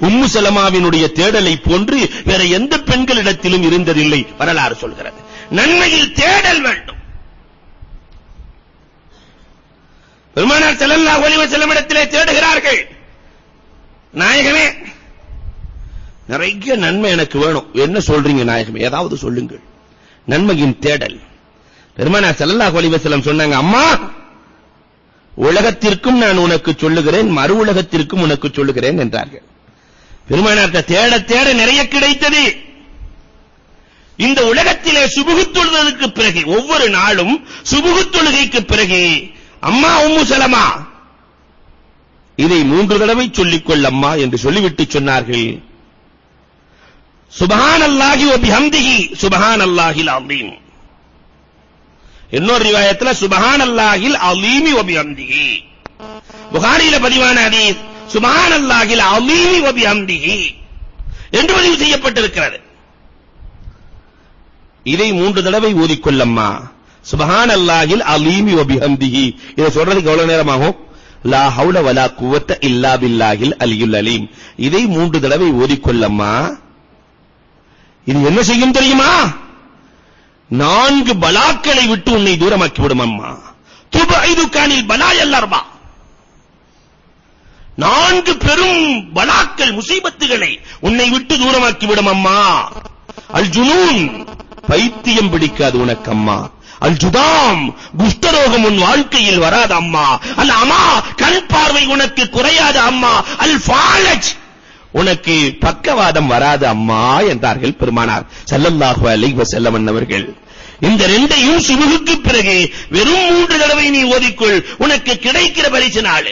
உம்மு சலமாவினுடைய தேடலை போன்று வேற எந்த பெண்களிடத்திலும் இருந்ததில்லை வரலாறு சொல்கிறது. நன்மையில் தேடல் வேண்டும். பெருமானார் ஸல்லல்லாஹு அலைஹி வஸல்லம் இடத்திலே தேடுகிறார்கள். நாயகமே, நிறைய நன்மை எனக்கு வேணும். என்ன சொல்றீங்க நாயகமே? ஏதாவது சொல்லுங்கள். நன்மையின் தேடல். பெருமானார் ஸல்லல்லாஹு அலைஹி வஸல்லம் சொன்னாங்க, அம்மா, உலகத்திற்கும் நான் உனக்கு சொல்லுகிறேன், மறு உலகத்திற்கும் உனக்கு சொல்லுகிறேன் என்றார்கள். பெருமானார் தேட தேட நிறைய கிடைத்தது. இந்த உலகத்திலே சுபுஹ் தொழுகைக்கு பிறகு, ஒவ்வொரு நாளும் சுபுஹ் தொழுகைக்கு பிறகு, அம்மா உம்மு சலமா, இதை 3 தடவை சொல்லிக்கொள் அம்மா என்று சொல்லிவிட்டு சொன்னார்கள், சுப்ஹானல்லாஹி வ பிஹம்திஹி சுப்ஹானல்லாஹில் அஸீம். இன்னொரு ரிவாயத்துல சுப்ஹானல்லாஹில் அஸீமி வ பிஹம்திஹி. புகாரியில பதிவான ஹதீஸ் சுப்ஹானல்லாஹில் அஸீமி வ பிஹம்திஹி என்று பதிவு செய்யப்பட்டிருக்கிறது. இதை 3 தடவை ஓதிக்கொள்ளம்மா. சுப்ஹானல்லாஹில் அஸீமி வ பிஹம்திஹி. இதை சொல்றதுக்கு எவ்வளவு நேரம் ஆகும்? லா ஹவுல வலா குவத்த இல்லா பில்லாஹில் அலியுல் அலீம். இதை 3 தடவை ஓதிக்கொள்ளம்மா. இது என்ன செய்யும் தெரியுமா? 4 பலாக்களை விட்டு உன்னை தூரமாக்கி விடும் அம்மா. துபைது கானில் பலாயல் அர்பா. 4 பெரும் பலாக்கள், முசீபத்துகளை உன்னை விட்டு தூரமாக்கி விடும் அம்மா. அல் ஜுனூன், பைத்தியம் பிடிக்காது உனக்கு அம்மா. அல் ஜுதாம், குஷ்டரோகம் உன் வாழ்க்கையில் வராது அம்மா. அல் அமா, கண் பார்வை உனக்கு குறையாது அம்மா. அல் ஃபாலஜ், உனக்கு பக்கவாதம் வராது அம்மா என்றார்கள் பெருமானார் ஸல்லல்லாஹு அலைஹி வஸல்லம் அவர்கள். இந்த 2ஐயும் சுபுஹுக்கு பிறகு வெறும் 3 தடவை நீ ஓதிக்கொள், உனக்கு கிடைக்கிற பரிசு நாள்.